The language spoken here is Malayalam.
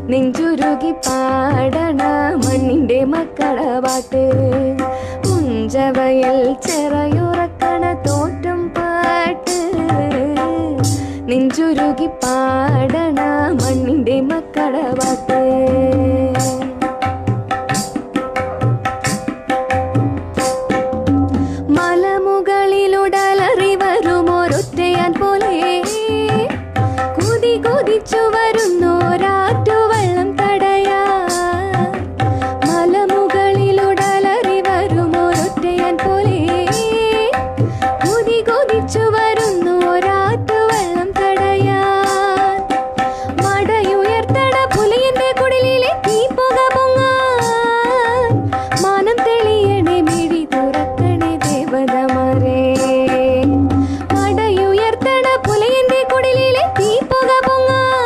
നെഞ്ചുരുകി പാടണ മണ്ണിന്റെ മക്കള പാട്ട് മുഞ്ചവയൽ ചെറയുറക്കണ തോറ്റം പാട്ട് നെഞ്ചുരുകി പാടണ മണ്ണിന്റെ മക്കള പാട്ട് മലമുകളിലുടലറി വരുമോരൊറ്റയാൻ പോലെ കുതി കുതിച്ചു വരുന്നോരാറ്റുവെള്ളം